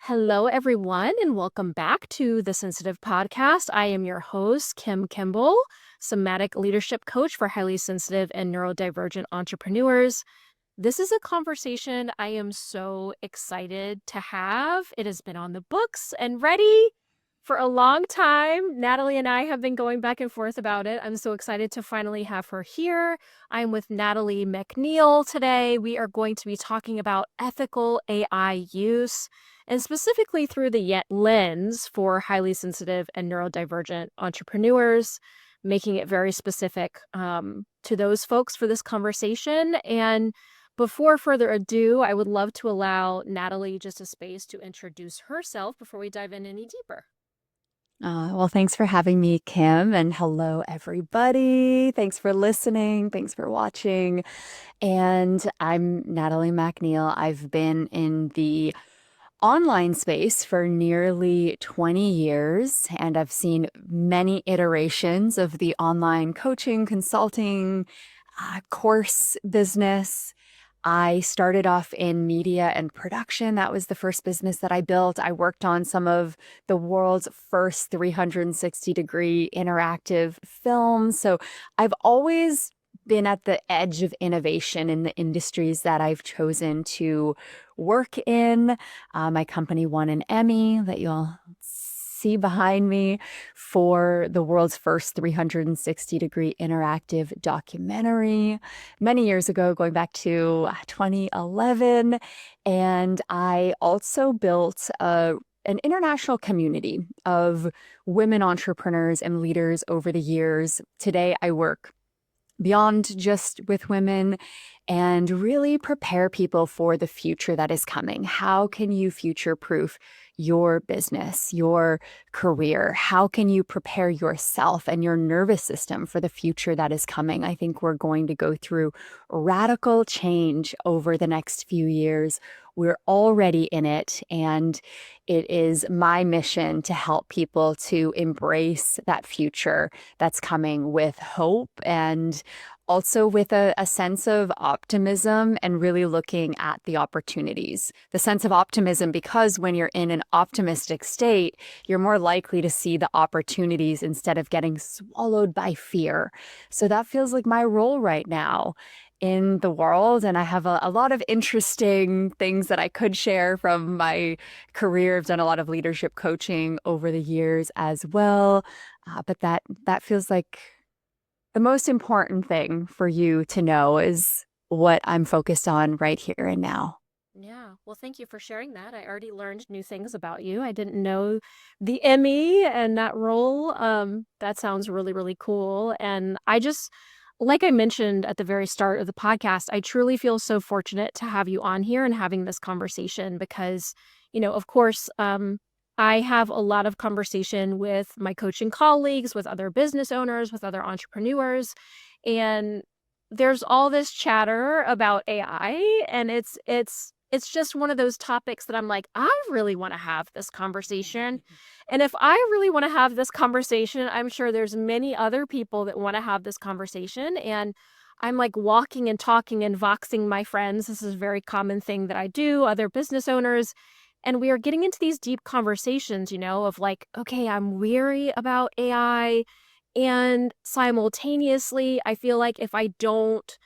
Hello, everyone, and welcome back to the Sensitive Podcast. I am your host, Kimball, Somatic leadership coach for highly sensitive and neurodivergent entrepreneurs. This is a conversation I am so excited to have. It has been on the books and ready for a long time. Natalie and I have been going back and forth about it. I'm so excited to finally have her here. I'm with Natalie MacNeil today. We are going to be talking about ethical AI use, and specifically through the yet lens for highly sensitive and neurodivergent entrepreneurs, making it very specific to those folks for this conversation. And before further ado, I would love to allow Natalie just a space to introduce herself before we dive in any deeper. Well, thanks for having me, Kim, and hello, everybody. Thanks for listening. Thanks for watching. And I'm Natalie MacNeil. I've been in the online space for nearly 20 years, and I've seen many iterations of the online coaching, consulting, course business. I started off in media and production. That was the first business that I built. I worked on some of the world's first 360-degree interactive films. So I've always been at the edge of innovation in the industries that I've chosen to work in. My company won an Emmy that you'll see behind me for the world's first 360-degree interactive documentary many years ago, going back to 2011. And I also built an international community of women entrepreneurs and leaders over the years. Today, I work beyond just with women and really prepare people for the future that is coming. How can you future-proof your business, your career? How can you prepare yourself and your nervous system for the future that is coming? I think we're going to go through radical change over the next few years. We're already in it, and it is my mission to help people to embrace that future that's coming with hope and also with a sense of optimism and really looking at the opportunities. The sense of optimism, because when you're in an optimistic state, you're more likely to see the opportunities instead of getting swallowed by fear. So that feels like my role right now in the world. And I have a lot of interesting things that I could share from my career. I've done a lot of leadership coaching over the years as well. But that feels like the most important thing for you to know is what I'm focused on right here and now. Yeah, well, thank you for sharing that. I already learned new things about you. I didn't know the Emmy and that role. That sounds really, really cool. And like I mentioned at the very start of the podcast, I truly feel so fortunate to have you on here and having this conversation because, of course, I have a lot of conversation with my coaching colleagues, with other business owners, with other entrepreneurs, and there's all this chatter about AI, and it's just one of those topics that I'm like, I really want to have this conversation. And if I really want to have this conversation, I'm sure there's many other people that want to have this conversation. And I'm like walking and talking and voxing my friends. This is a very common thing that I do, other business owners. And we are getting into these deep conversations, of like, okay, I'm weary about AI. And simultaneously, I feel like if I don't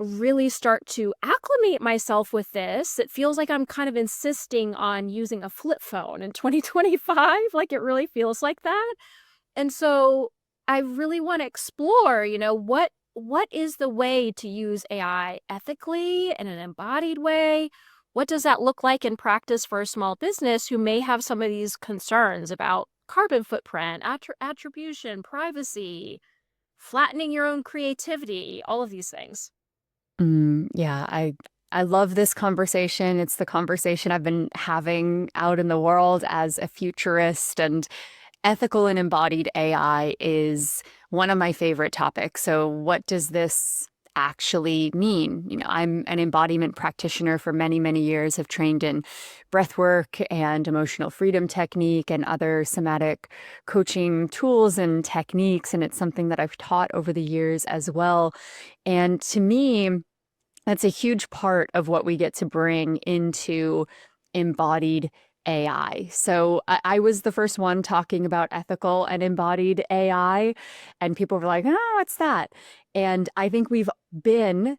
really start to acclimate myself with this, it feels like I'm kind of insisting on using a flip phone in 2025. Like it really feels like that. And so I really want to explore, what is the way to use AI ethically in an embodied way? What does that look like in practice for a small business who may have some of these concerns about carbon footprint, attribution, privacy, flattening your own creativity, all of these things? Yeah, I love this conversation. It's the conversation I've been having out in the world as a futurist, and ethical and embodied AI is one of my favorite topics. So what does this actually mean? I'm an embodiment practitioner for many, many years, have trained in breath work and emotional freedom technique and other somatic coaching tools and techniques. And it's something that I've taught over the years as well. And to me, that's a huge part of what we get to bring into embodied AI. So I was the first one talking about ethical and embodied AI, and people were like, oh, what's that? And I think we've been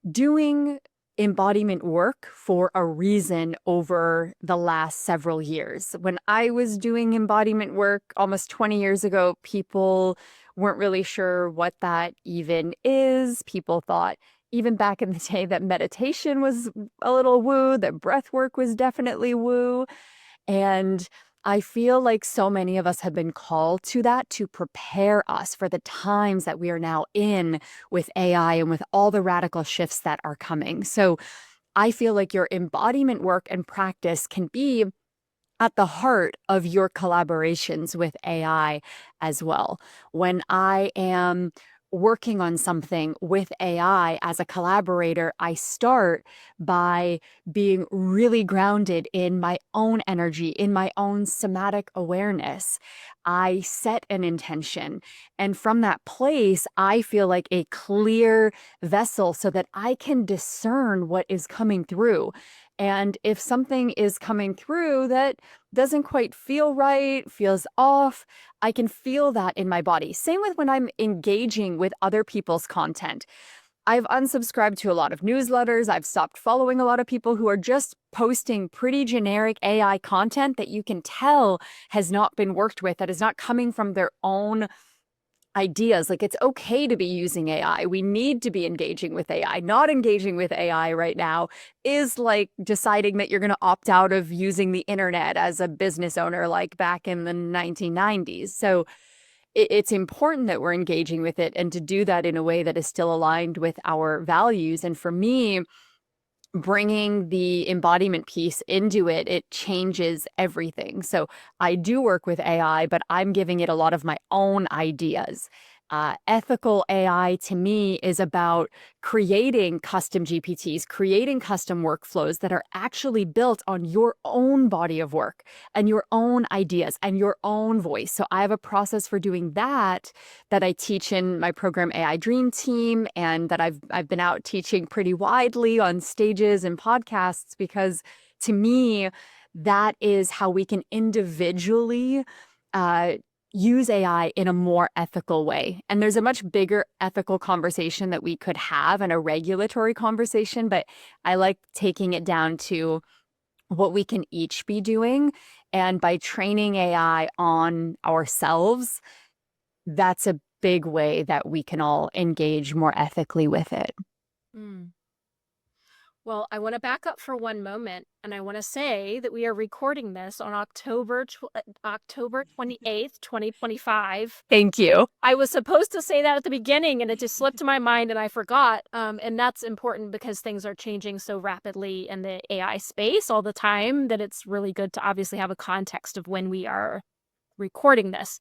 doing embodiment work for a reason over the last several years. When I was doing embodiment work almost 20 years ago, people weren't really sure what that even is. People thought, even back in the day, that meditation was a little woo, that breath work was definitely woo. And I feel like so many of us have been called to that to prepare us for the times that we are now in with AI and with all the radical shifts that are coming. So I feel like your embodiment work and practice can be at the heart of your collaborations with AI as well. When I am working on something with AI as a collaborator, I start by being really grounded in my own energy, in my own somatic awareness. I set an intention. And from that place, I feel like a clear vessel so that I can discern what is coming through. And if something is coming through that doesn't quite feel right, feels off, I can feel that in my body. Same with when I'm engaging with other people's content. I've unsubscribed to a lot of newsletters. I've stopped following a lot of people who are just posting pretty generic AI content that you can tell has not been worked with, that is not coming from their own ideas. Like, it's okay to be using AI. We need to be engaging with AI. Not engaging with AI right now is like deciding that you're going to opt out of using the internet as a business owner, like back in the 1990s. So it's important that we're engaging with it, and to do that in a way that is still aligned with our values. And for me, bringing the embodiment piece into it, it changes everything. So I do work with AI, but I'm giving it a lot of my own ideas. Ethical AI to me is about creating custom GPTs, creating custom workflows that are actually built on your own body of work and your own ideas and your own voice. So I have a process for doing that that I teach in my program AI Dream Team, and that I've been out teaching pretty widely on stages and podcasts, because to me, that is how we can individually uh, use AI in a more ethical way. And there's a much bigger ethical conversation that we could have, and a regulatory conversation, but I like taking it down to what we can each be doing. And by training AI on ourselves, that's a big way that we can all engage more ethically with it. Mm. Well, I want to back up for one moment, and I want to say that we are recording this on October 28th, 2025. Thank you. I was supposed to say that at the beginning, and it just slipped my mind and I forgot. And that's important because things are changing so rapidly in the AI space all the time that it's really good to obviously have a context of when we are recording this.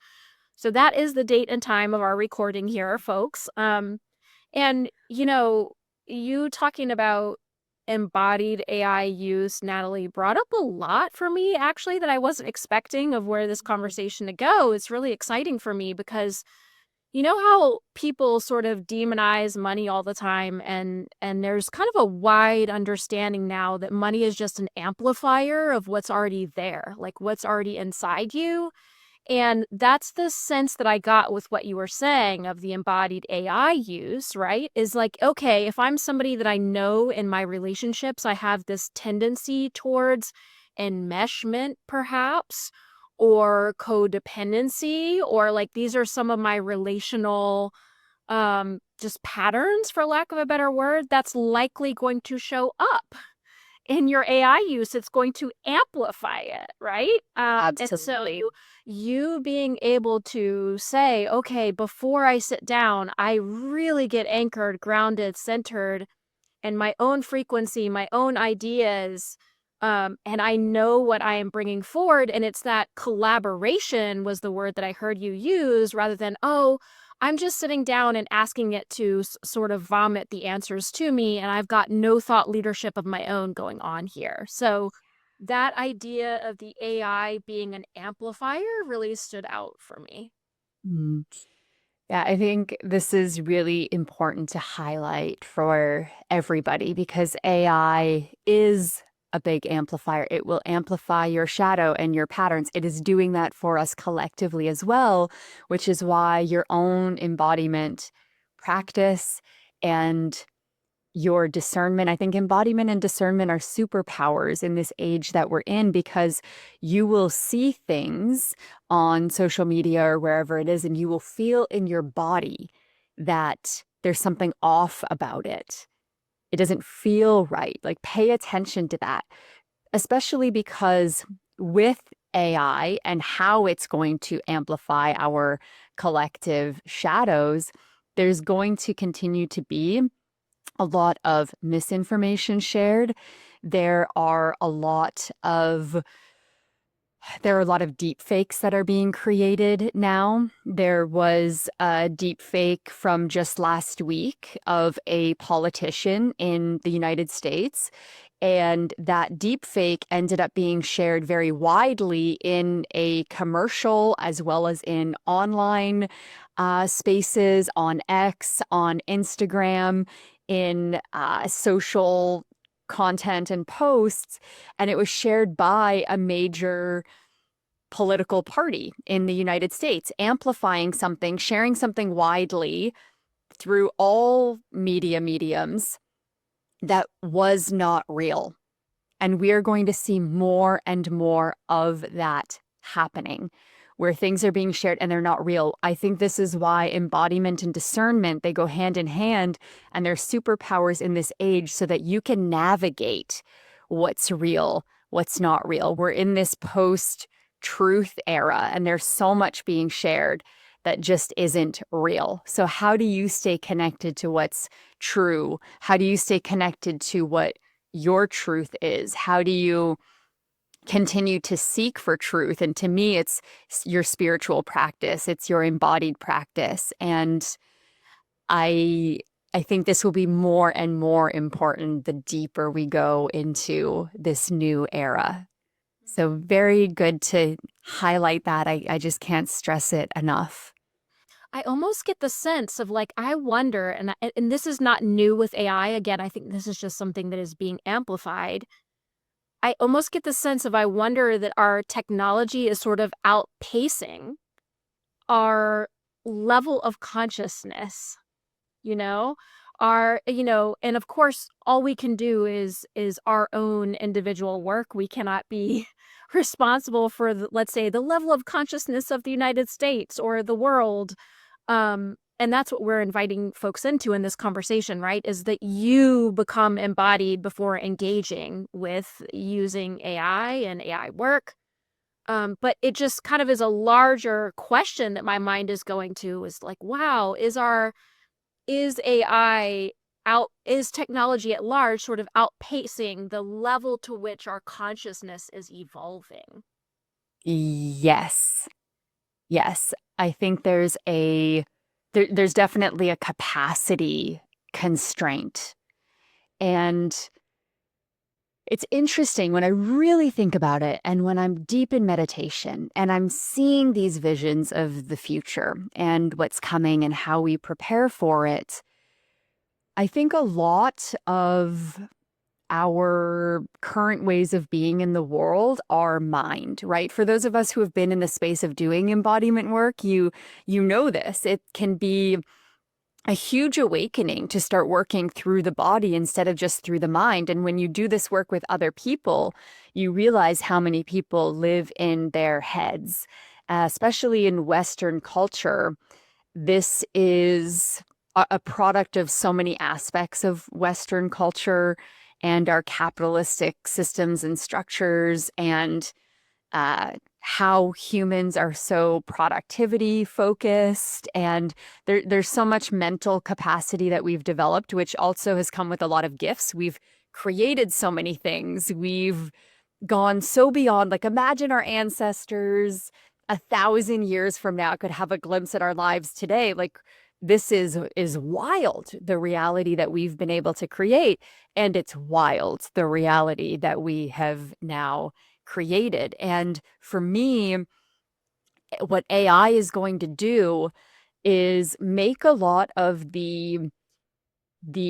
So that is the date and time of our recording here, folks. And you talking about embodied AI use, Natalie, brought up a lot for me, actually, that I wasn't expecting of where this conversation to go. It's really exciting for me because you know how people sort of demonize money all the time, and there's kind of a wide understanding now that money is just an amplifier of what's already there, like what's already inside you. And that's the sense that I got with what you were saying of the embodied AI use, right? Is like, okay, if I'm somebody that I know in my relationships, I have this tendency towards enmeshment, perhaps, or codependency, or like these are some of my relational just patterns, for lack of a better word, that's likely going to show up in your AI use. It's going to amplify it, right? And Absolutely. so you being able to say, okay, before I sit down, I really get anchored, grounded, centered, and my own frequency, my own ideas, and I know what I am bringing forward. And it's that collaboration was the word that I heard you use, rather than, oh, I'm just sitting down and asking it to sort of vomit the answers to me, and I've got no thought leadership of my own going on here. So that idea of the AI being an amplifier really stood out for me. Mm. Yeah, I think this is really important to highlight for everybody, because AI is a big amplifier. It will amplify your shadow and your patterns. It is doing that for us collectively as well, which is why your own embodiment practice and your discernment. I think embodiment and discernment are superpowers in this age that we're in, because you will see things on social media or wherever it is, and you will feel in your body that there's something off about it. It doesn't feel right. Like, pay attention to that, especially because with AI and how it's going to amplify our collective shadows, there's going to continue to be a lot of misinformation shared. There are a lot of deep fakes that are being created now. There was a deep fake from just last week of a politician in the United States. And that deep fake ended up being shared very widely in a commercial as well as in online spaces, on X, on Instagram, in social content and posts. And it was shared by a major political party in the United States, amplifying something, sharing something widely through all media mediums that was not real. And we are going to see more and more of that happening, where things are being shared and they're not real. I think this is why embodiment and discernment, they go hand in hand, and they're superpowers in this age, so that you can navigate what's real, what's not real. We're in this post-truth era, and there's so much being shared that just isn't real. So how do you stay connected to what's true? How do you stay connected to what your truth is? How do you continue to seek for truth? And to me, it's your spiritual practice. It's your embodied practice. And I think this will be more and more important the deeper we go into this new era. So very good to highlight that. I just can't stress it enough. I almost get the sense of like, I wonder, and this is not new with AI. Again, I think this is just something that is being amplified. I almost get the sense of, I wonder that our technology is sort of outpacing our level of consciousness, you know? And of course, all we can do is our own individual work. We cannot be responsible for, let's say, the level of consciousness of the United States or the world. And that's what we're inviting folks into in this conversation, right? Is that you become embodied before engaging with using AI and AI work. But it just kind of is a larger question that my mind is going to, is like, wow, is technology at large sort of outpacing the level to which our consciousness is evolving? Yes. Yes. I think there's definitely a capacity constraint. And it's interesting when I really think about it, and when I'm deep in meditation and I'm seeing these visions of the future and what's coming and how we prepare for it. I think a lot of our current ways of being in the world are mind, right? For those of us who have been in the space of doing embodiment work, you know this. It can be a huge awakening to start working through the body instead of just through the mind. And when you do this work with other people, you realize how many people live in their heads, especially in Western culture. This is a product of so many aspects of Western culture and our capitalistic systems and structures, and how humans are so productivity focused. And there's so much mental capacity that we've developed, which also has come with a lot of gifts. We've created so many things. We've gone so beyond, like, imagine our ancestors 1,000 years from now could have a glimpse at our lives today. Like, this is wild, the reality that we've been able to create. And it's wild, the reality that we have now created. And for me, what AI is going to do is make a lot of the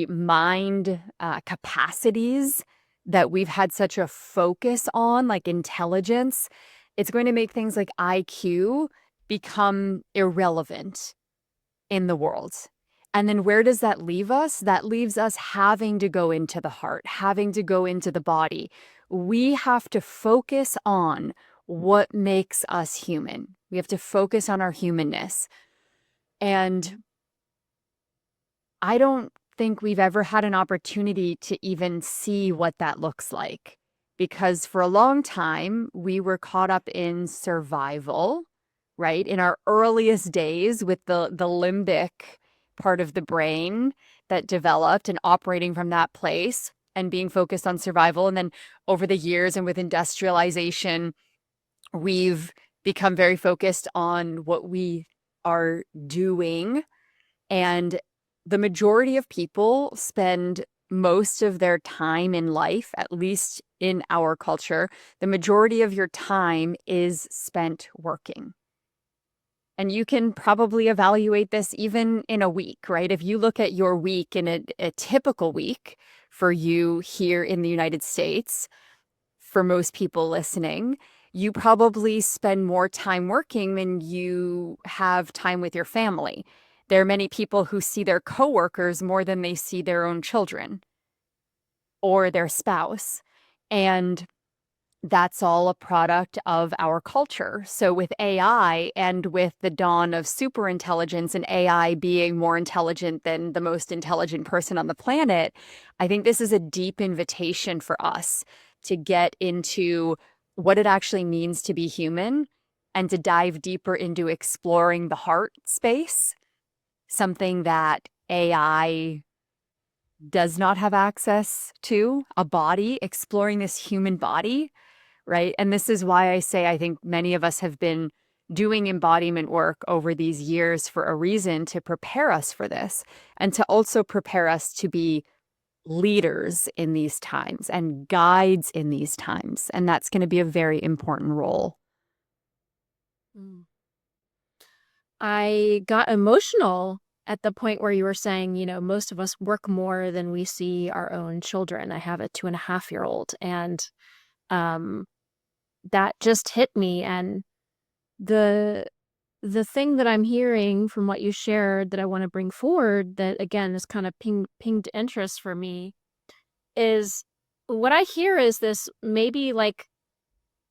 mind capacities that we've had such a focus on, like intelligence, it's going to make things like IQ become irrelevant in the world. And then where does that leave us? That leaves us having to go into the heart, having to go into the body. We have to focus on what makes us human. We have to focus on our humanness. And I don't think we've ever had an opportunity to even see what that looks like. Because for a long time, we were caught up in survival, right? In our earliest days with the limbic part of the brain that developed and operating from that place and being focused on survival. And then over the years and with industrialization, we've become very focused on what we are doing. And the majority of people spend most of their time in life, at least in our culture, the majority of your time is spent working. And you can probably evaluate this even in a week, right? If you look at your week in a typical week for you here in the United States, for most people listening, you probably spend more time working than you have time with your family. There are many people who see their coworkers more than they see their own children or their spouse. And that's all a product of our culture. So with AI and with the dawn of superintelligence and AI being more intelligent than the most intelligent person on the planet, I think this is a deep invitation for us to get into what it actually means to be human and to dive deeper into exploring the heart space, something that AI does not have access to, a body, exploring this human body, right? And this is why I say I think many of us have been doing embodiment work over these years for a reason, to prepare us for this and to also prepare us to be leaders in these times and guides in these times. And that's going to be a very important role. Mm. I got emotional at the point where you were saying, most of us work more than we see our own children. I have a 2.5-year-old, and um, that just hit me. And the the thing that I'm hearing from what you shared that I want to bring forward, that again is kind of pinged interest for me, is what I hear is this maybe like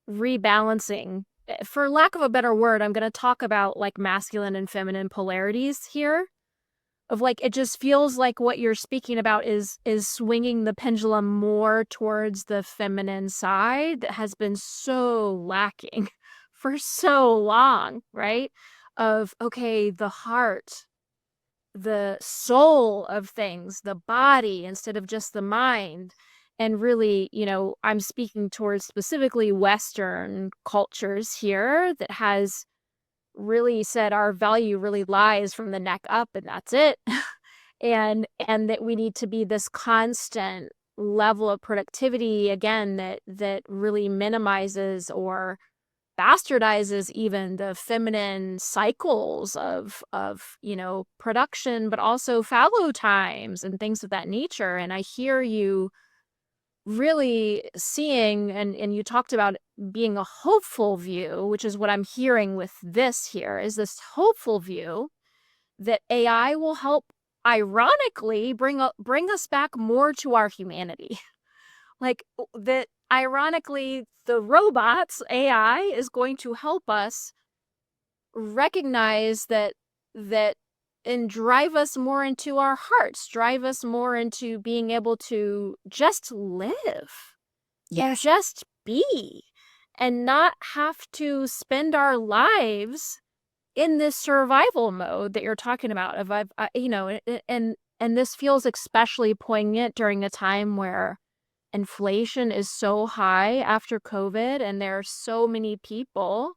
rebalancing. For lack of a better word, I'm going to talk about like masculine and feminine polarities here. Of like, it just feels like what you're speaking about is swinging the pendulum more towards the feminine side that has been so lacking for so long, right? Of, okay, the heart, the soul of things, the body instead of just the mind. And really, I'm speaking towards specifically Western cultures here that has really said our value really lies from the neck up, and that's it. And that we need to be this constant level of productivity, again, that really minimizes or bastardizes even the feminine cycles of production, but also fallow times and things of that nature. And I hear you really seeing, and you talked about being a hopeful view, which is what I'm hearing with this here, is this hopeful view that AI will help, ironically, bring us back more to our humanity. Like that, ironically, the robots, AI, is going to help us recognize that and drive us more into our hearts, drive us more into being able to just live, Yes. just be, and not have to spend our lives in this survival mode that you're talking about. Of and this feels especially poignant during a time where inflation is so high after COVID, and there are so many people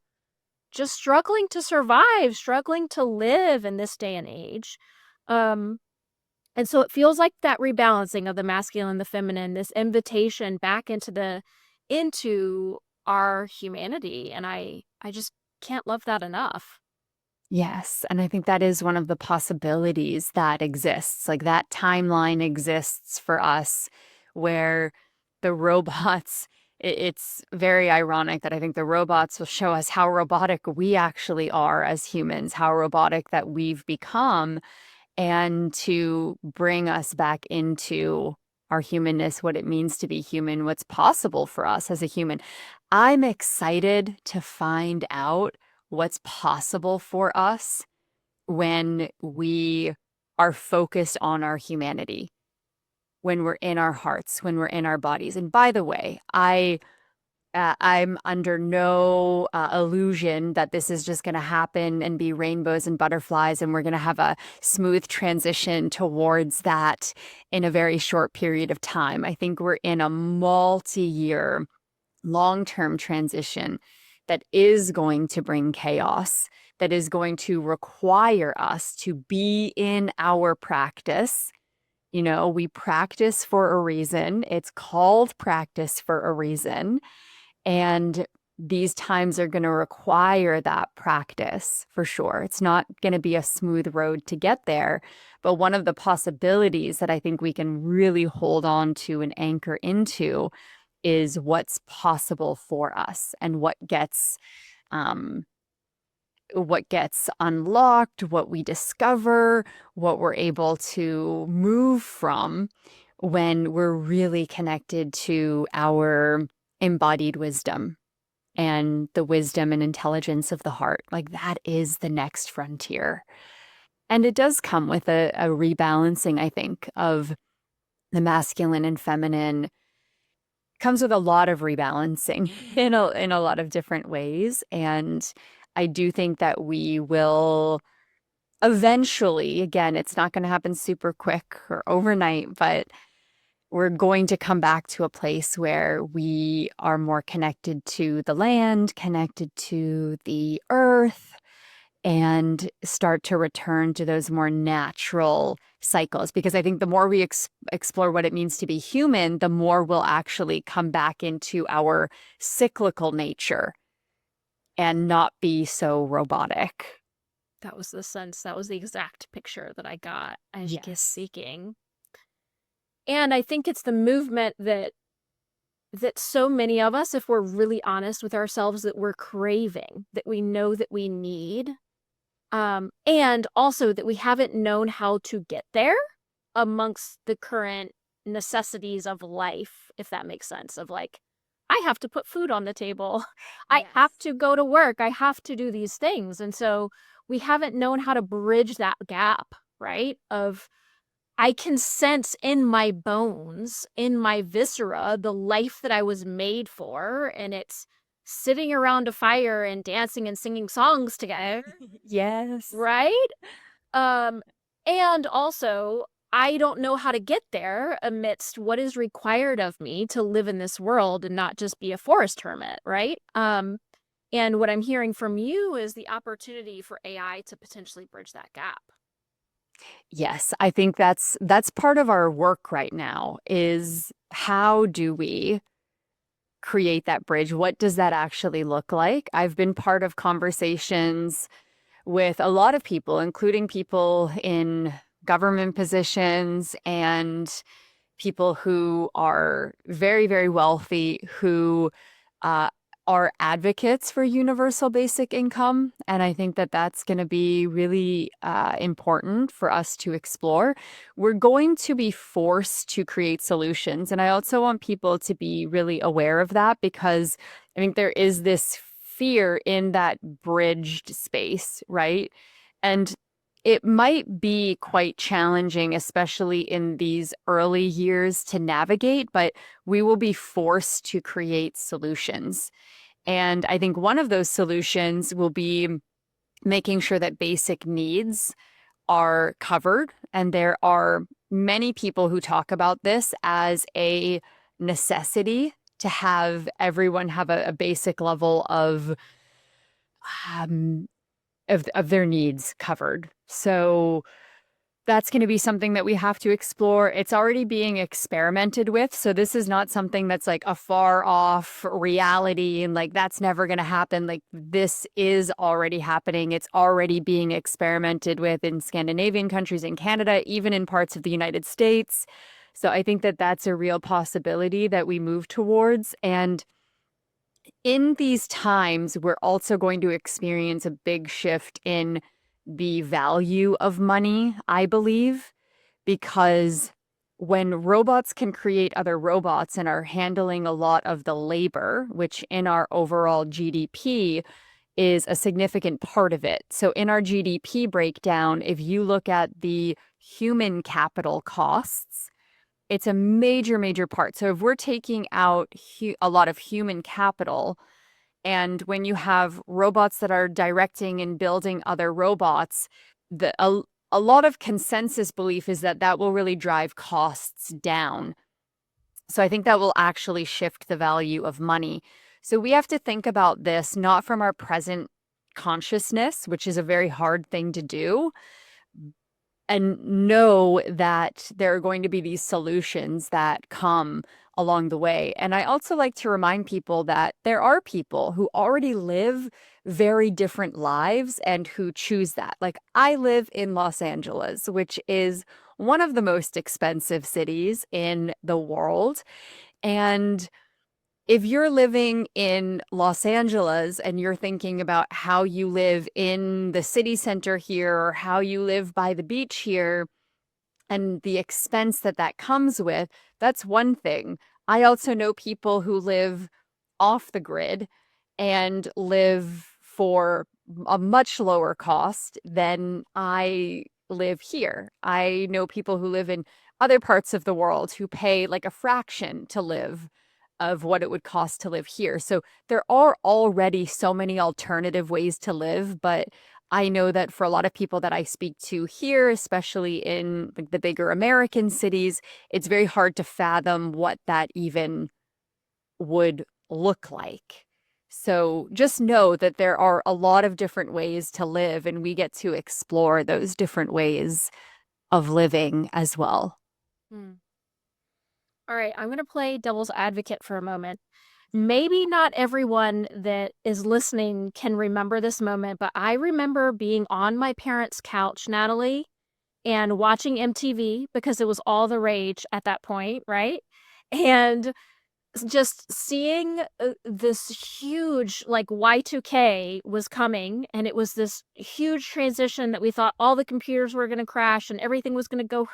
just struggling to survive, struggling to live in this day and age. And so it feels like that rebalancing of the masculine and the feminine, this invitation back into our humanity. And I just can't love that enough. Yes. And I think that is one of the possibilities that exists. Like that timeline exists for us where the robots, it's very ironic that I think the robots will show us how robotic we actually are as humans, how robotic that we've become, and to bring us back into our humanness, what it means to be human, what's possible for us as a human. I'm excited to find out what's possible for us when we are focused on our humanity, when we're in our hearts, when we're in our bodies. And by the way, I'm under no illusion that this is just going to happen and be rainbows and butterflies, and we're going to have a smooth transition towards that in a very short period of time. I think we're in a multi-year, long-term transition that is going to bring chaos, that is going to require us to be in our practice. You know, we practice for a reason. It's called practice for a reason. And these times are going to require that practice for sure. It's not going to be a smooth road to get there. But one of the possibilities that I think we can really hold on to and anchor into is what's possible for us and um, what gets unlocked, what we discover, what we're able to move from when we're really connected to our embodied wisdom and the wisdom and intelligence of the heart. Like that is the next frontier. And it does come with a rebalancing, I think, of the masculine and feminine. Comes with a lot of rebalancing in a lot of different ways. And I do think that we will eventually, again, it's not going to happen super quick or overnight, but we're going to come back to a place where we are more connected to the land, connected to the earth, and start to return to those more natural cycles. Because I think the more we explore what it means to be human, the more we'll actually come back into our cyclical nature and not be so robotic. That was the sense. That was the exact picture that I got as Yes. seeking. And I think it's the movement that so many of us, if we're really honest with ourselves, that we're craving, that we know that we need, and also that we haven't known how to get there amongst the current necessities of life, if that makes sense, of like, I have to put food on the table. I have to go to work. I have to do these things. And so we haven't known how to bridge that gap, right? Of I can sense in my bones, in my viscera, the life that I was made for, and it's sitting around a fire and dancing and singing songs together, Yes. right? And also, I don't know how to get there amidst what is required of me to live in this world and not just be a forest hermit, right? And what I'm hearing from you is the opportunity for AI to potentially bridge that gap. Yes, I think that's part of our work right now is how do we create that bridge? What does that actually look like? I've been part of conversations with a lot of people, including people in government positions and people who are very, very wealthy, who uh, are advocates for universal basic income. And I think that that's going to be really important for us to explore. We're going to be forced to create solutions. And I also want people to be really aware of that because I think there is this fear in that bridged space, right? And it might be quite challenging, especially in these early years to navigate, but we will be forced to create solutions. And I think one of those solutions will be making sure that basic needs are covered. And there are many people who talk about this as a necessity to have everyone have a basic level um, of their needs covered. So that's going to be something that we have to explore. It's already being experimented with. So this is not something that's like a far off reality and like that's never going to happen. Like this is already happening. It's already being experimented with in Scandinavian countries, in Canada, even in parts of the United States. So I think that that's a real possibility that we move towards. And in these times, we're also going to experience a big shift in the value of money, I believe, because when robots can create other robots and are handling a lot of the labor, which in our overall GDP is a significant part of it. So in our GDP breakdown, if you look at the human capital costs, it's a major, major part. So if we're taking out a lot of human capital, and when you have robots that are directing and building other robots, a lot of consensus belief is that that will really drive costs down. So I think that will actually shift the value of money. So we have to think about this not from our present consciousness, which is a very hard thing to do, and know that there are going to be these solutions that come along the way. And I also like to remind people that there are people who already live very different lives and who choose that. Like I live in Los Angeles, which is one of the most expensive cities in the world. And if you're living in Los Angeles and you're thinking about how you live in the city center here or how you live by the beach here and the expense that that comes with, that's one thing. I also know people who live off the grid and live for a much lower cost than I live here. I know people who live in other parts of the world who pay like a fraction to live of what it would cost to live here. So there are already so many alternative ways to live, but I know that for a lot of people that I speak to here, especially in like the bigger American cities, it's very hard to fathom what that even would look like. So just know that there are a lot of different ways to live, and we get to explore those different ways of living as well. Hmm. All right, I'm going to play devil's advocate for a moment. Maybe not everyone that is listening can remember this moment, but I remember being on my parents' couch, Natalie, and watching MTV because it was all the rage at that point, right? And just seeing this huge like Y2K was coming, and it was this huge transition that we thought all the computers were going to crash and everything was going to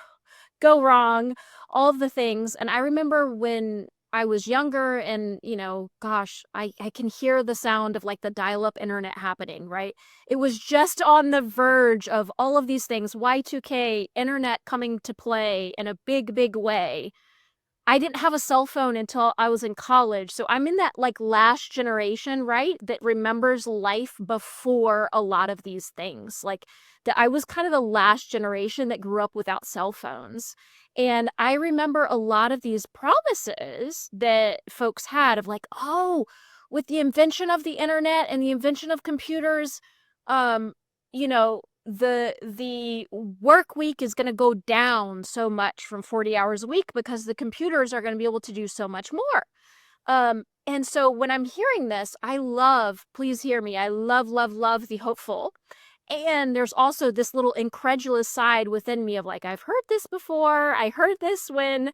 go wrong, all of the things. And I remember when I was younger and, gosh, I can hear the sound of like the dial-up internet happening, right? It was just on the verge of all of these things, Y2K, internet coming to play in a big, big way. I didn't have a cell phone until I was in college. So I'm in that like last generation, right? That remembers life before a lot of these things. Like that I was kind of the last generation that grew up without cell phones. And I remember a lot of these promises that folks had of like, oh, with the invention of the internet and the invention of computers, um, you know, the work week is going to go down so much from 40 hours a week because the computers are going to be able to do so much more. And so when I'm hearing this, I love, please hear me, I love, love, love the hopeful. And there's also this little incredulous side within me of like, I've heard this before. I heard this when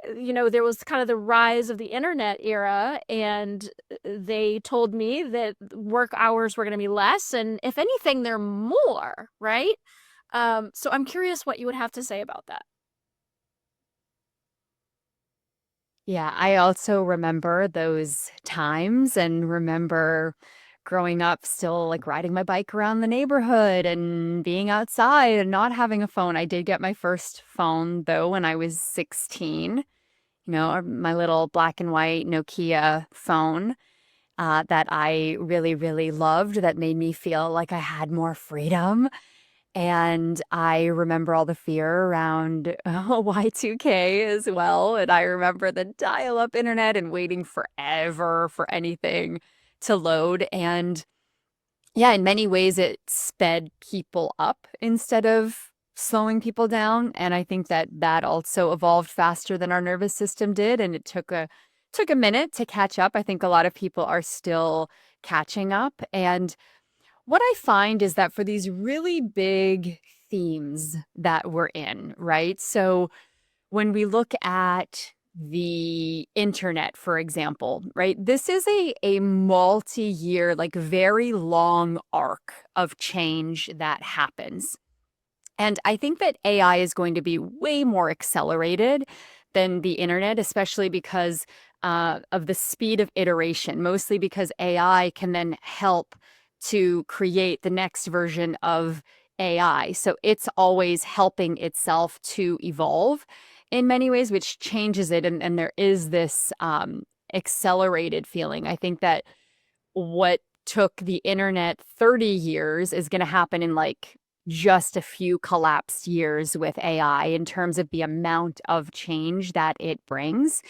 there was kind of the rise of the internet era, and they told me that work hours were going to be less, and if anything, they're more, right? So I'm curious what you would have to say about that. Yeah, I also remember those times and remember growing up still like riding my bike around the neighborhood and being outside and not having a phone. I did get my first phone though when I was 16, my little black and white Nokia phone that I really, really loved that made me feel like I had more freedom. And I remember all the fear around Y2K as well. And I remember the dial-up internet and waiting forever for anything to load. And yeah, in many ways, it sped people up instead of slowing people down. And I think that that also evolved faster than our nervous system did. And it took a minute to catch up. I think a lot of people are still catching up. And what I find is that for these really big themes that we're in, right? So when we look at the internet, for example, right? This is a multi-year, like very long arc of change that happens. And I think that AI is going to be way more accelerated than the internet, especially because of the speed of iteration, mostly because AI can then help to create the next version of AI. So it's always helping itself to evolve in many ways, which changes it. And there is this accelerated feeling. I think that what took the internet 30 years is going to happen in like just a few collapsed years with AI in terms of the amount of change that it brings.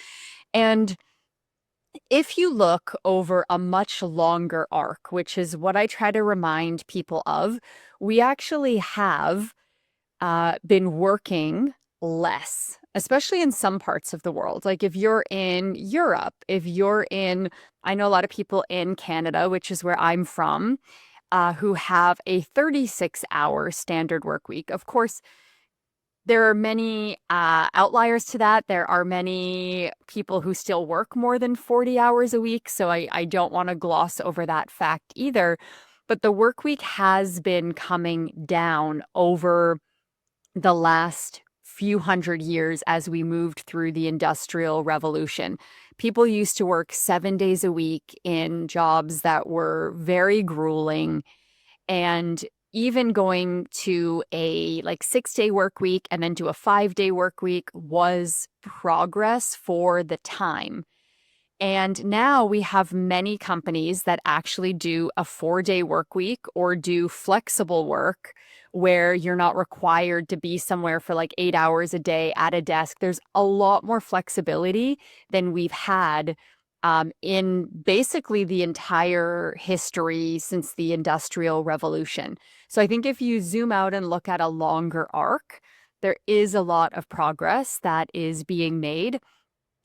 And if you look over a much longer arc, which is what I try to remind people of, we actually have been working less, especially in some parts of the world. Like if you're in Europe, if you're in, I know a lot of people in Canada, which is where I'm from, who have a 36-hour standard work week. Of course, there are many outliers to that. There are many people who still work more than 40 hours a week. So I don't want to gloss over that fact either. But the work week has been coming down over the last few hundred years as we moved through the Industrial Revolution. People used to work 7 days a week in jobs that were very grueling, and even going to a like 6-day work week and then to a 5-day work week was progress for the time. And now we have many companies that actually do a 4-day work week or do flexible work where you're not required to be somewhere for like 8 hours a day at a desk. There's a lot more flexibility than we've had in basically the entire history since the Industrial Revolution. So I think if you zoom out and look at a longer arc, there is a lot of progress that is being made.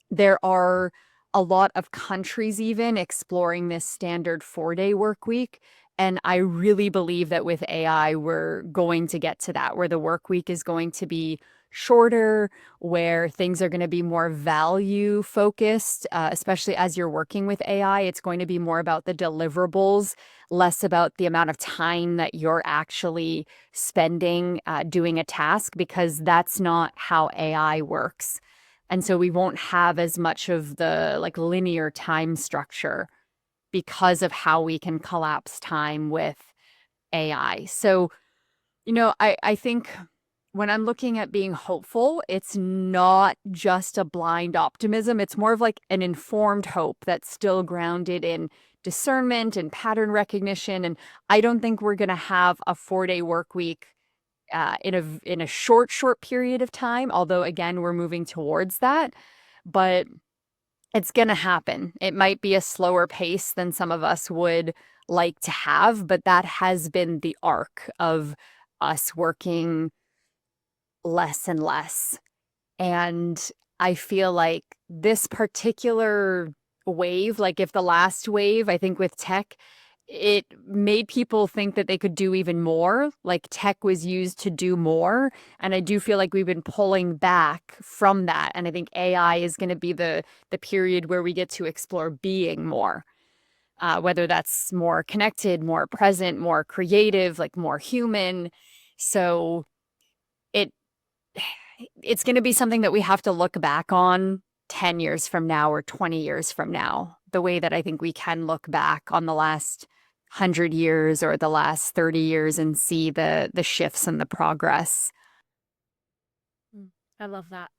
There are a lot of countries even exploring this standard 4-day work week. And I really believe that with AI, we're going to get to that, where the work week is going to be shorter, where things are going to be more value focused, especially as you're working with AI. It's going to be more about the deliverables, less about the amount of time that you're actually spending doing a task, because that's not how AI works. And so we won't have as much of the like linear time structure because of how we can collapse time with AI. So, I think when I'm looking at being hopeful, it's not just a blind optimism. It's more of like an informed hope that's still grounded in discernment and pattern recognition. And I don't think we're going to have a 4-day work week in a short period of time, although again we're moving towards that, but it's going to happen. It might be a slower pace than some of us would like to have, but that has been the arc of us working less and less. And I feel like this particular wave, like if the last wave, I think with tech, it made people think that they could do even more. Like tech was used to do more. And I do feel like we've been pulling back from that. And I think AI is going to be the period where we get to explore being more, whether that's more connected, more present, more creative, like more human. So it it's going to be something that we have to look back on 10 years from now or 20 years from now, the way that I think we can look back on the last 100 years or the last 30 years and see the shifts and the progress. I love that.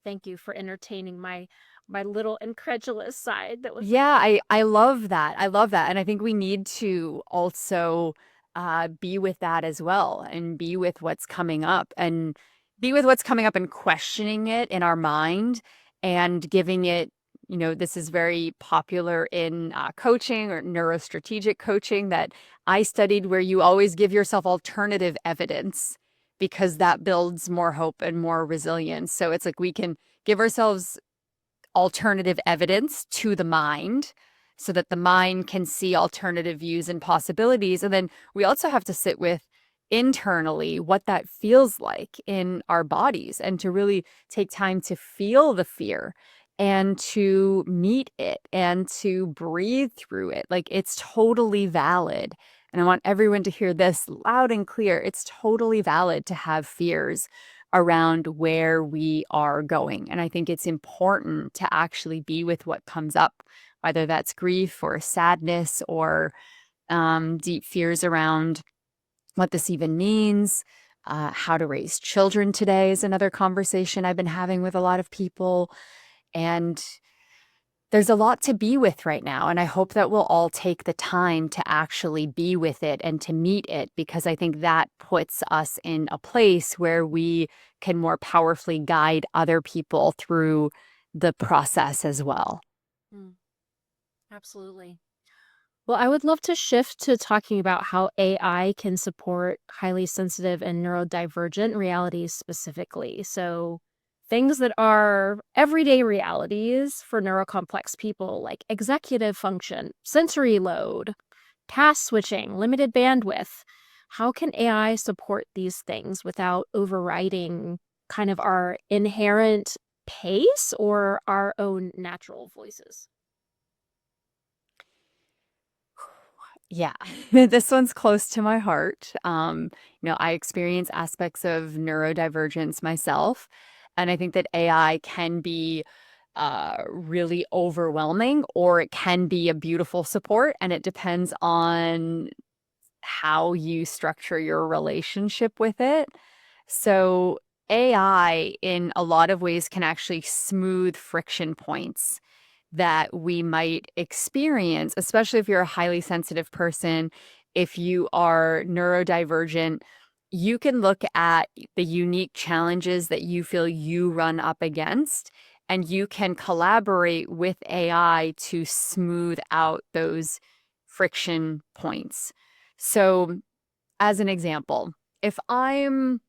Thank you for entertaining my little incredulous side that was Yeah, I love that. I love that. And I think we need to also be with that as well, and be with what's coming up, and be with what's coming up and questioning it in our mind and giving it, this is very popular in coaching or neurostrategic coaching that I studied, where you always give yourself alternative evidence because that builds more hope and more resilience. So it's like we can give ourselves alternative evidence to the mind so that the mind can see alternative views and possibilities. And then we also have to sit with, internally what that feels like in our bodies, and to really take time to feel the fear and to meet it and to breathe through it. Like, it's totally valid. And I want everyone to hear this loud and clear. It's totally valid to have fears around where we are going. And I think it's important to actually be with what comes up, whether that's grief or sadness or deep fears around what this even means. How to raise children today is another conversation I've been having with a lot of people. And there's a lot to be with right now. And I hope that we'll all take the time to actually be with it and to meet it, because I think that puts us in a place where we can more powerfully guide other people through the process as well. Mm, absolutely. Well, I would love to shift to talking about how AI can support highly sensitive and neurodivergent realities specifically. So, things that are everyday realities for neurocomplex people, like executive function, sensory load, task switching, limited bandwidth. How can AI support these things without overriding kind of our inherent pace or our own natural voices? Yeah, this one's close to my heart. I experience aspects of neurodivergence myself, and I think that AI can be really overwhelming, or it can be a beautiful support, and it depends on how you structure your relationship with it. So, AI, in a lot of ways, can actually smooth friction points that we might experience, especially if you're a highly sensitive person. If you are neurodivergent, you can look at the unique challenges that you feel you run up against, and you can collaborate with AI to smooth out those friction points. So, as an example, if I'm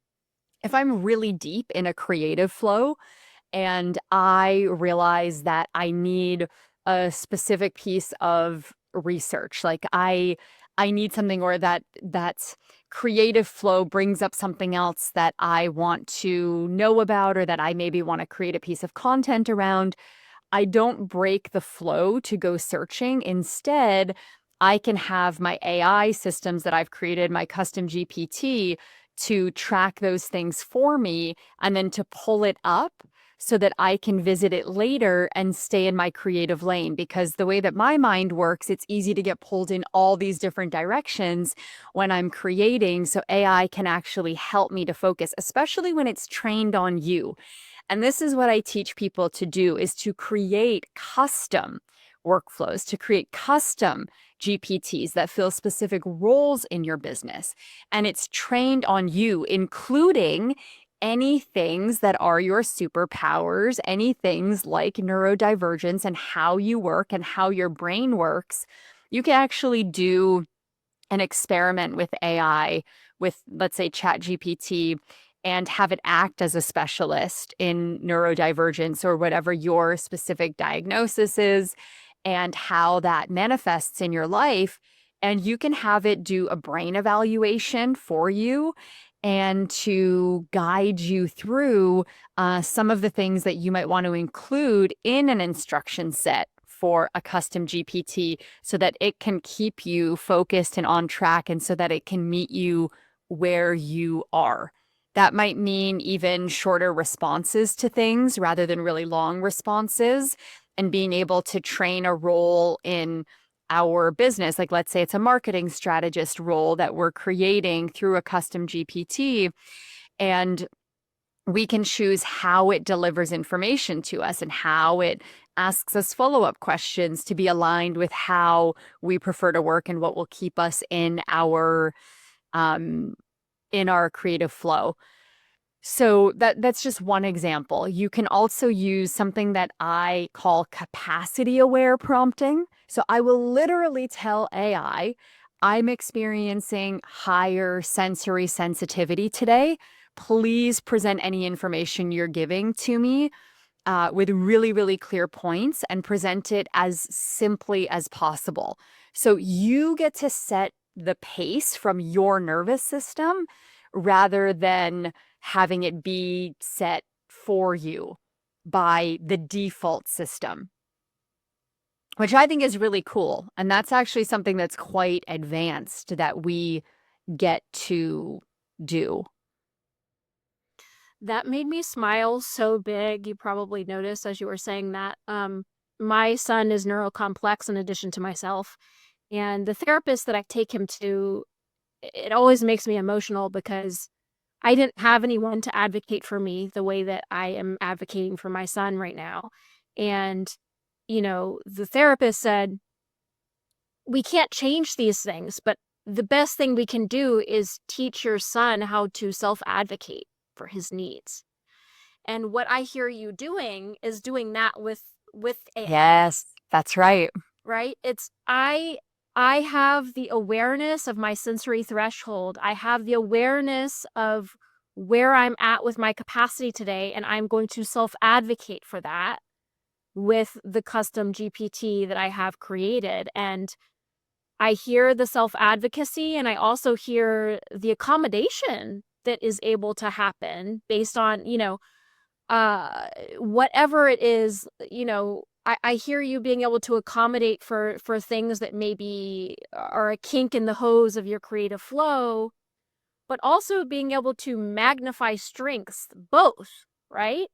if I'm really deep in a creative flow, and I realize that I need a specific piece of research. Like, I need something, or that creative flow brings up something else that I want to know about, or that I maybe want to create a piece of content around. I don't break the flow to go searching. Instead, I can have my AI systems that I've created, my custom GPT, to track those things for me and then to pull it up so that I can visit it later and stay in my creative lane. Because the way that my mind works, it's easy to get pulled in all these different directions when I'm creating. So AI can actually help me to focus, especially when it's trained on you. And this is what I teach people to do, is to create custom workflows, to create custom GPTs that fill specific roles in your business. And it's trained on you, including any things that are your superpowers, any things like neurodivergence and how you work and how your brain works. You can actually do an experiment with AI, with, let's say, ChatGPT, and have it act as a specialist in neurodivergence or whatever your specific diagnosis is, and how that manifests in your life. And you can have it do a brain evaluation for you and to guide you through some of the things that you might want to include in an instruction set for a custom GPT, so that it can keep you focused and on track, and so that it can meet you where you are. That might mean even shorter responses to things rather than really long responses, and being able to train a role in our business. Like, let's say it's a marketing strategist role that we're creating through a custom GPT, and we can choose how it delivers information to us and how it asks us follow-up questions to be aligned with how we prefer to work and what will keep us um in our creative flow. So that's just one example. You can also use something that I call capacity aware prompting. So I will literally tell AI, I'm experiencing higher sensory sensitivity today. Please present any information you're giving to me with really, really clear points, and present it as simply as possible. So you get to set the pace from your nervous system rather than having it be set for you by the default system, which I think is really cool. And that's actually something that's quite advanced that we get to do. That made me smile so big. You probably noticed as you were saying that. My son is neurocomplex in addition to myself. And the therapist that I take him to, it always makes me emotional because I didn't have anyone to advocate for me the way that I am advocating for my son right now. And, the therapist said, we can't change these things, but the best thing we can do is teach your son how to self-advocate for his needs. And what I hear you doing is doing that with AI, Yes, that's right. right? I have the awareness of my sensory threshold. I have the awareness of where I'm at with my capacity today, and I'm going to self-advocate for that with the custom GPT that I have created. And I hear the self-advocacy, and I also hear the accommodation that is able to happen based on, whatever it is, I hear you being able to accommodate for things that maybe are a kink in the hose of your creative flow, but also being able to magnify strengths, both, right?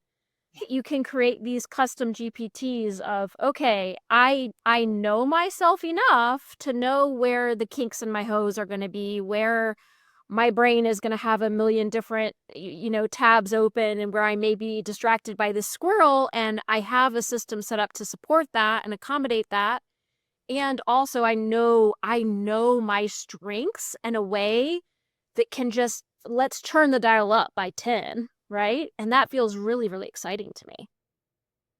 You can create these custom GPTs of, okay, I know myself enough to know where the kinks in my hose are going to be, where my brain is going to have a million different, tabs open, and where I may be distracted by this squirrel. And I have a system set up to support that and accommodate that. And also I know my strengths in a way that can just, let's turn the dial up by 10, right? And that feels really, really exciting to me.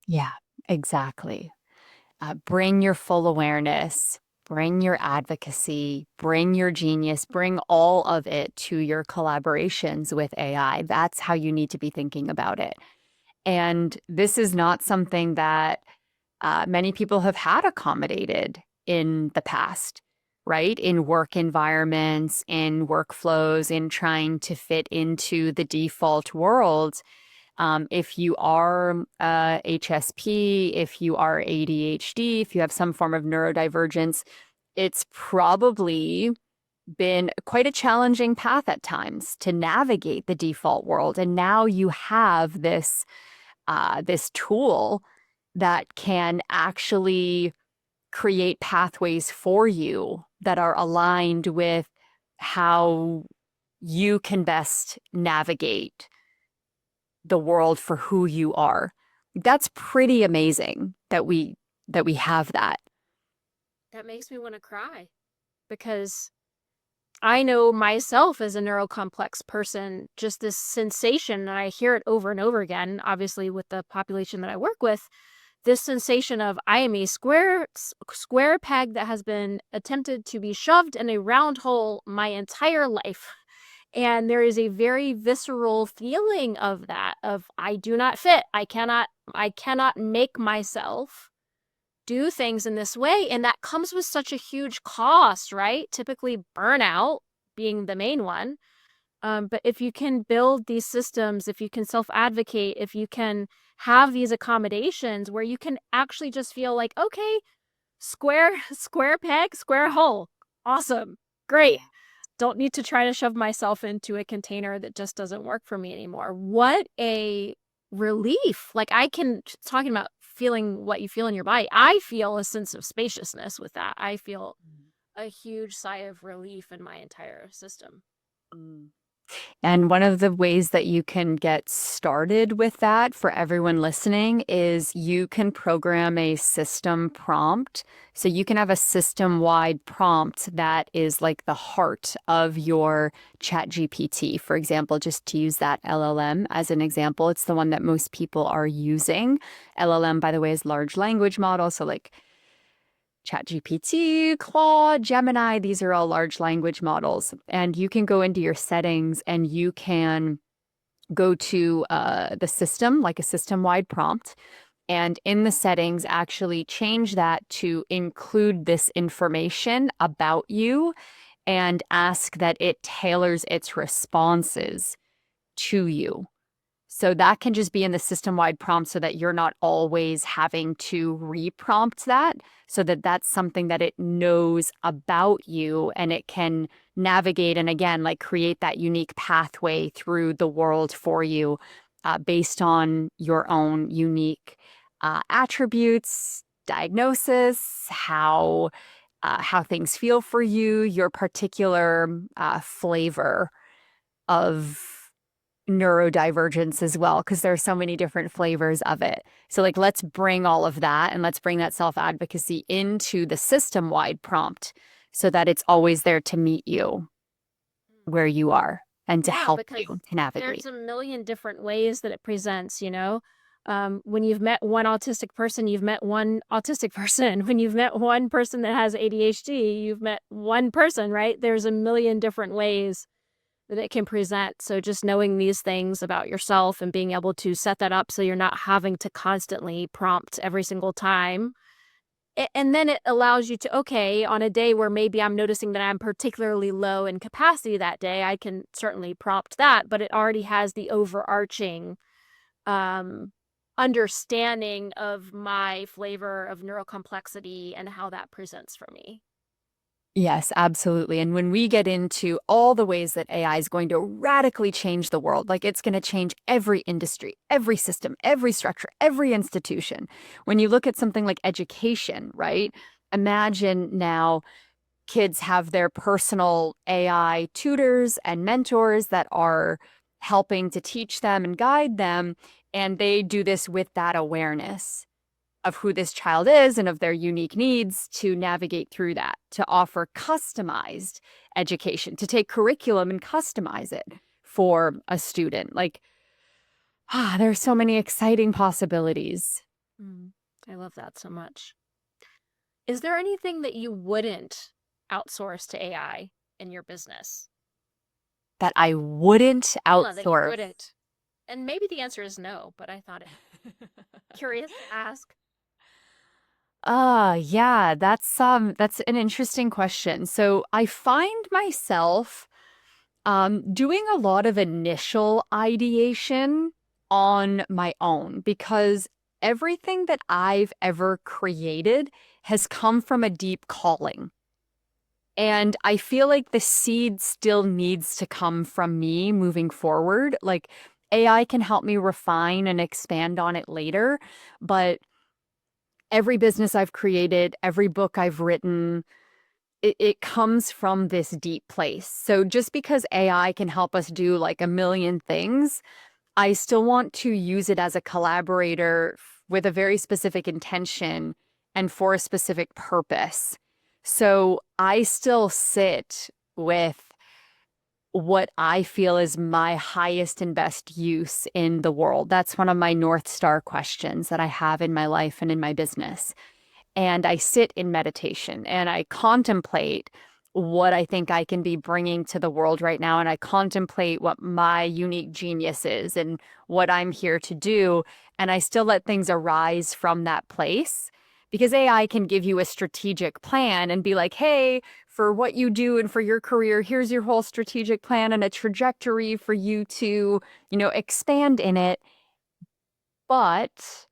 Yeah, exactly. Bring your full awareness, bring your advocacy, bring your genius, bring all of it to your collaborations with AI. That's how you need to be thinking about it. And this is not something that many people have had accommodated in the past, right? In work environments, in workflows, in trying to fit into the default world. If you are HSP, if you are ADHD, if you have some form of neurodivergence, it's probably been quite a challenging path at times to navigate the default world. And now you have this tool that can actually create pathways for you that are aligned with how you can best navigate the world for who you are. That's pretty amazing that we have that. That makes me want to cry because I know myself as a neurocomplex person, just this sensation, and I hear it over and over again, obviously with the population that I work with, this sensation of I am a square peg that has been attempted to be shoved in a round hole my entire life. And there is a very visceral feeling of that, of I do not fit. I cannot make myself do things in this way. And that comes with such a huge cost, right? Typically burnout being the main one. But if you can build these systems, if you can self-advocate, if you can have these accommodations where you can actually just feel like, okay, square peg, square hole. Awesome. Great. Don't need to try to shove myself into a container that just doesn't work for me anymore. What a relief. Like talking about feeling what you feel in your body. I feel a sense of spaciousness with that. I feel a huge sigh of relief in my entire system. Mm. And one of the ways that you can get started with that for everyone listening is you can program a system prompt. So you can have a system-wide prompt that is like the heart of your chat GPT. For example, just to use that LLM as an example, it's the one that most people are using. LLM, by the way, is large language model. So like ChatGPT, Claude, Gemini, these are all large language models. And you can go into your settings and you can go to the system, like a system-wide prompt. And in the settings, actually change that to include this information about you and ask that it tailors its responses to you. So that can just be in the system-wide prompt so that you're not always having to re-prompt that, so that that's something that it knows about you and it can navigate and again, like create that unique pathway through the world for you based on your own unique attributes, diagnosis, how things feel for you, your particular flavor of neurodivergence as well, because there are so many different flavors of it. So like, let's bring all of that and let's bring that self-advocacy into the system-wide prompt so that it's always there to meet you where you are and to Yeah, help because you to navigate. there's a million different ways that it presents, you know. When you've met one autistic person, you've met one autistic person. When you've met one person that has ADHD, you've met one person, right? There's a million different ways that it can present. So just knowing these things about yourself and being able to set that up so you're not having to constantly prompt every single time. And then it allows you to, okay, on a day where maybe I'm noticing that I'm particularly low in capacity that day, I can certainly prompt that, but it already has the overarching um, understanding of my flavor of neurocomplexity and how that presents for me. Yes, absolutely. And when we get into all the ways that AI is going to radically change the world, like it's going to change every industry, every system, every structure, every institution. When you look at something like education, right? Imagine now kids have their personal AI tutors and mentors that are helping to teach them and guide them. And they do this with that awareness of who this child is and of their unique needs to navigate through that, to offer customized education, to take curriculum and customize it for a student. Like, there's so many exciting possibilities. Mm, I love that so much. Is there anything that you wouldn't outsource to AI in your business? That I wouldn't Yeah, that you outsource. wouldn't. And maybe the answer is no, but I thought it curious to ask. Yeah, that's an interesting question. So I find myself doing a lot of initial ideation on my own because everything that I've ever created has come from a deep calling. And I feel like the seed still needs to come from me moving forward. Like AI can help me refine and expand on it later, but every business I've created, every book I've written, it comes from this deep place. So just because AI can help us do like a million things, I still want to use it as a collaborator with a very specific intention and for a specific purpose. So I still sit with what I feel is my highest and best use in the world. That's one of my North Star questions that I have in my life and in my business. And I sit in meditation and I contemplate what I think I can be bringing to the world right now. And I contemplate what my unique genius is and what I'm here to do. And I still let things arise from that place because AI can give you a strategic plan and be like, hey, for what you do and for your career, here's your whole strategic plan and a trajectory for you to, expand in it. But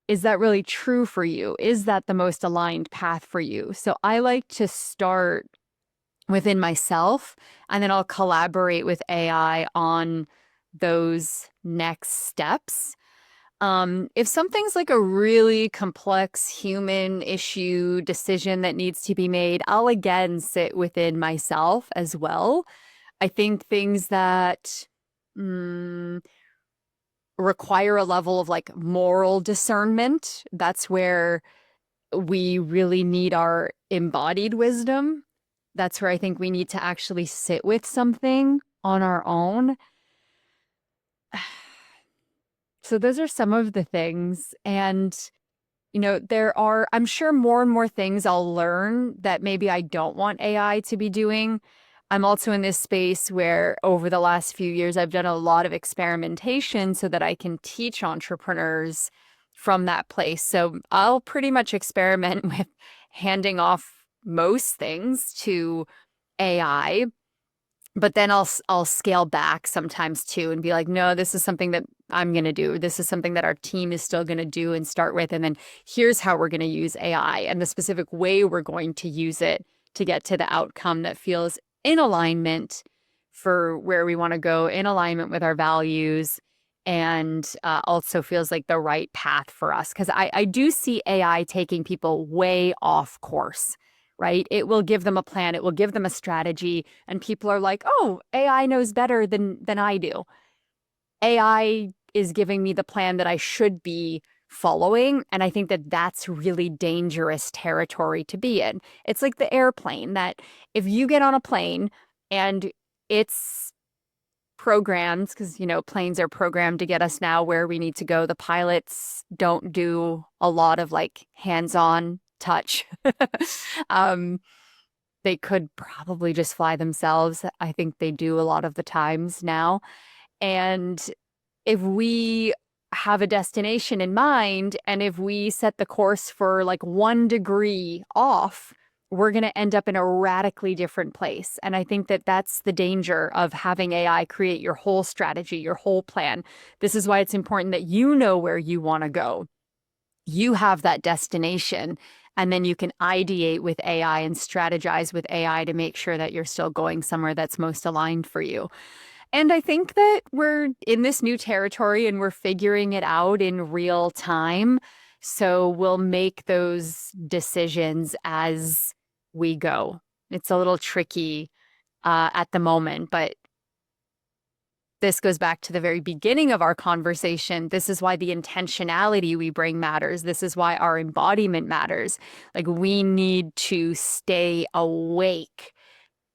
is that really true for you? Is that the most aligned path for you? So I like to start within myself and then I'll collaborate with AI on those next steps. If something's like a really complex human issue decision that needs to be made, I'll again sit within myself as well. I think things that require a level of like moral discernment, that's where we really need our embodied wisdom. That's where I think we need to actually sit with something on our own. So those are some of the things. And, I'm sure more and more things I'll learn that maybe I don't want AI to be doing. I'm also in this space where over the last few years, I've done a lot of experimentation so that I can teach entrepreneurs from that place. So I'll pretty much experiment with handing off most things to AI, but then I'll scale back sometimes too and be like, no, this is something that I'm going to do. This is something that our team is still going to do and start with. And then here's how we're going to use AI and the specific way we're going to use it to get to the outcome that feels in alignment for where we want to go, in alignment with our values, and also feels like the right path for us. Because I do see AI taking people way off course, right? It will give them a plan, it will give them a strategy, and people are like, oh, AI knows better than I do. AI is giving me the plan that I should be following. And I think that that's really dangerous territory to be in. It's like the airplane that if you get on a plane and it's programmed, because, planes are programmed to get us now where we need to go. The pilots don't do a lot of like hands-on touch. um, they could probably just fly themselves. I think they do a lot of the times now. And if we have a destination in mind, and if we set the course for like 1 degree off, we're going to end up in a radically different place. And I think that that's the danger of having AI create your whole strategy, your whole plan. This is why it's important that you know where you want to go. You have that destination, and then you can ideate with AI and strategize with AI to make sure that you're still going somewhere that's most aligned for you. And I think that we're in this new territory and we're figuring it out in real time. So we'll make those decisions as we go. It's a little tricky at the moment, but this goes back to the very beginning of our conversation. This is why the intentionality we bring matters. This is why our embodiment matters. Like, we need to stay awake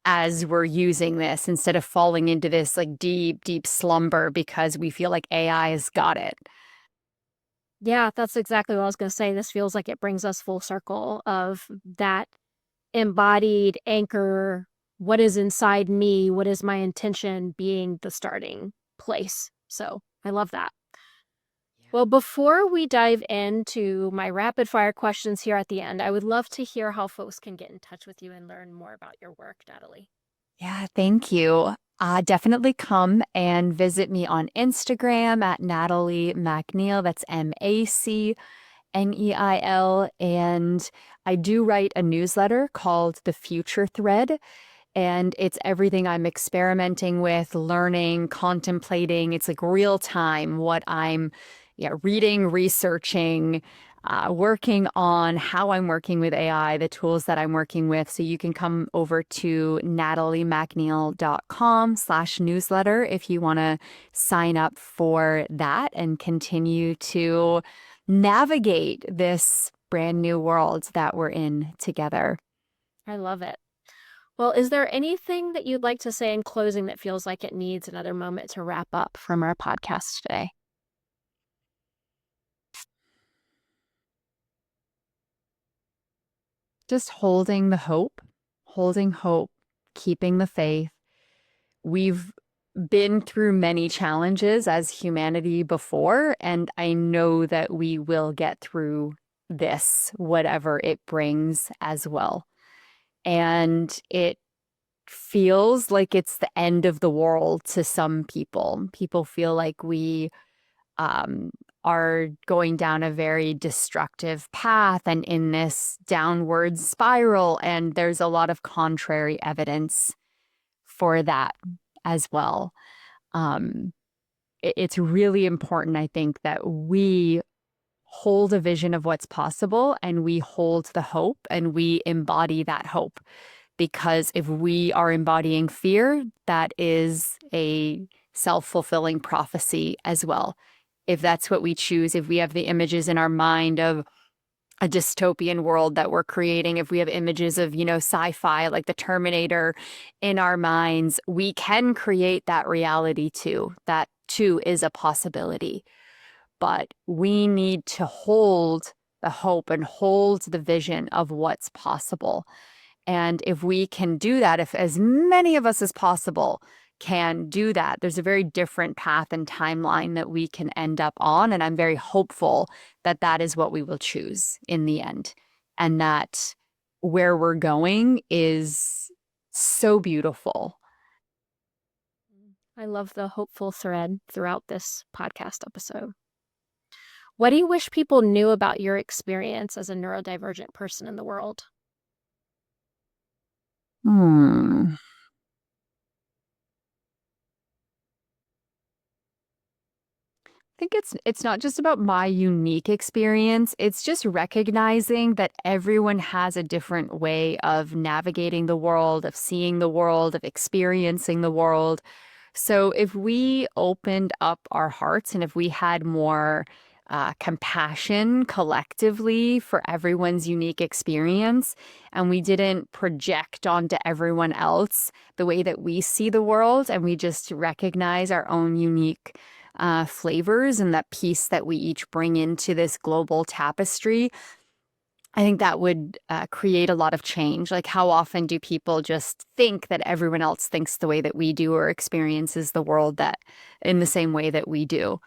as we're using this instead of falling into this like deep, deep slumber because we feel like AI has got it. Yeah, that's exactly what I was going to say. This feels like it brings us full circle of that embodied anchor. What is inside me? What is my intention being the starting place? So I love that. Well, before we dive into my rapid fire questions here at the end, I would love to hear how folks can get in touch with you and learn more about your work, Natalie. Yeah, thank you. Definitely come and visit me on Instagram at Natalie MacNeil. That's MacNeil. And I do write a newsletter called The Future Thread. And it's everything I'm experimenting with, learning, contemplating. It's like real time what I'm reading, researching, working on, how I'm working with AI, the tools that I'm working with. So you can come over to nataliemacneil.com/newsletter if you want to sign up for that and continue to navigate this brand new world that we're in together. I love it. Well, is there anything that you'd like to say in closing that feels like it needs another moment to wrap up from our podcast today? Just holding hope, keeping the faith. We've been through many challenges as humanity before, and I know that we will get through this, whatever it brings as well. And it feels like it's the end of the world to some people. People feel like we um, are going down a very destructive path and in this downward spiral. And there's a lot of contrary evidence for that as well. It's really important, I think, that we hold a vision of what's possible and we hold the hope and we embody that hope. Because if we are embodying fear, that is a self-fulfilling prophecy as well. If that's what we choose, if we have the images in our mind of a dystopian world that we're creating, if we have images of, sci-fi like the Terminator in our minds, we can create that reality too. That too is a possibility. But we need to hold the hope and hold the vision of what's possible. And if we can do that, if as many of us as possible can do that, there's a very different path and timeline that we can end up on. And I'm very hopeful that that is what we will choose in the end. And that where we're going is so beautiful. I love the hopeful thread throughout this podcast episode. What do you wish people knew about your experience as a neurodivergent person in the world? Hmm. Think it's not just about my unique experience. It's just recognizing that everyone has a different way of navigating the world, of seeing the world, of experiencing the world. So if we opened up our hearts and if we had more compassion collectively for everyone's unique experience, and we didn't project onto everyone else the way that we see the world, and we just recognize our own unique flavors and that piece that we each bring into this global tapestry, I think that would create a lot of change. Like, how often do people just think that everyone else thinks the way that we do or experiences the world that in the same way that we do?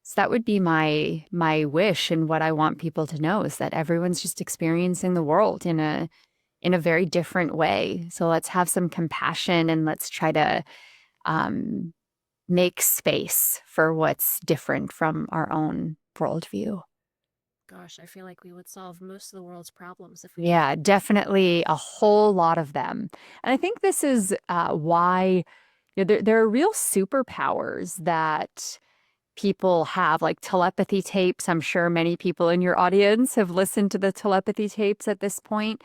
So that would be my wish, and what I want people to know is that everyone's just experiencing the world in a very different way. So let's have some compassion and let's try to um, make space for what's different from our own worldview. Gosh, I feel like we would solve most of the world's problems if we did Yeah, that. definitely a whole lot of them. And I think this is why there are real superpowers that people have, like telepathy tapes. I'm sure many people in your audience have listened to the telepathy tapes at this point.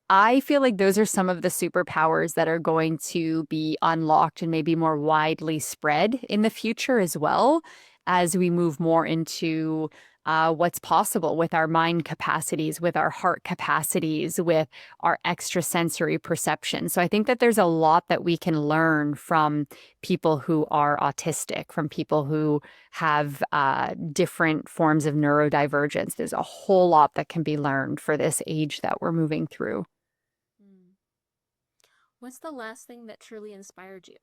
I feel like those are some of the superpowers that are going to be unlocked and maybe more widely spread in the future as well, as we move more into what's possible with our mind capacities, with our heart capacities, with our extrasensory perception. So I think that there's a lot that we can learn from people who are autistic, from people who have different forms of neurodivergence. There's a whole lot that can be learned for this age that we're moving through. Hmm. What's the last thing that truly inspired you?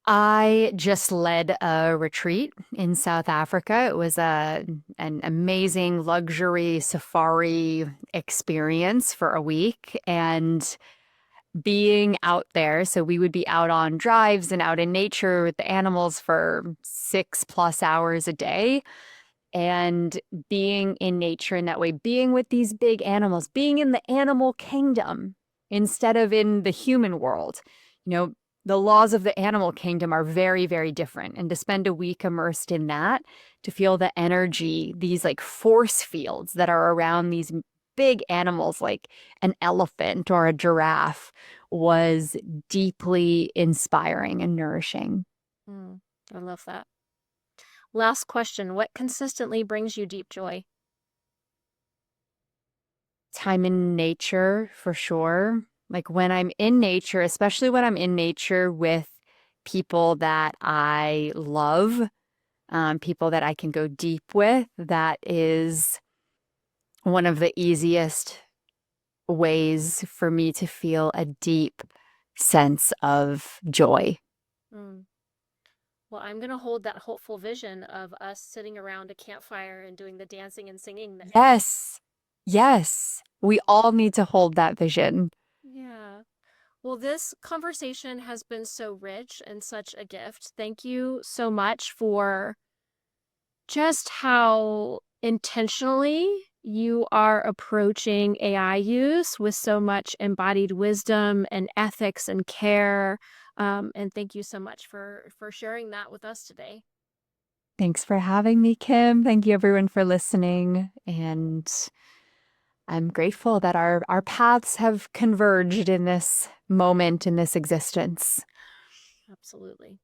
I just led a retreat in South Africa. It was an amazing luxury safari experience for a week. And being out there, so we would be out on drives and out in nature with the animals for 6+ hours a day. And being in nature in that way, being with these big animals, being in the animal kingdom instead of in the human world. You know, the laws of the animal kingdom are very, very different. And to spend a week immersed in that, to feel the energy, these like force fields that are around these big animals like an elephant or a giraffe was deeply inspiring and nourishing. Hmm. I love that. Last question. What consistently brings you deep joy? Time in nature for sure. Like when I'm in nature, especially when I'm in nature with people that I love, people that I can go deep with, that is one of the easiest ways for me to feel a deep sense of joy. Hmm. Well, I'm going to hold that hopeful vision of us sitting around a campfire and doing the dancing and singing then. Yes, yes. We all need to hold that vision. Yeah. Well, this conversation has been so rich and such a gift. Thank you so much for just how intentionally you are approaching AI use with so much embodied wisdom and ethics and care. And thank you so much for sharing that with us today. Thanks for having me, Kim. Thank you everyone for listening. And I'm grateful that our paths have converged in this moment, in this existence. Absolutely.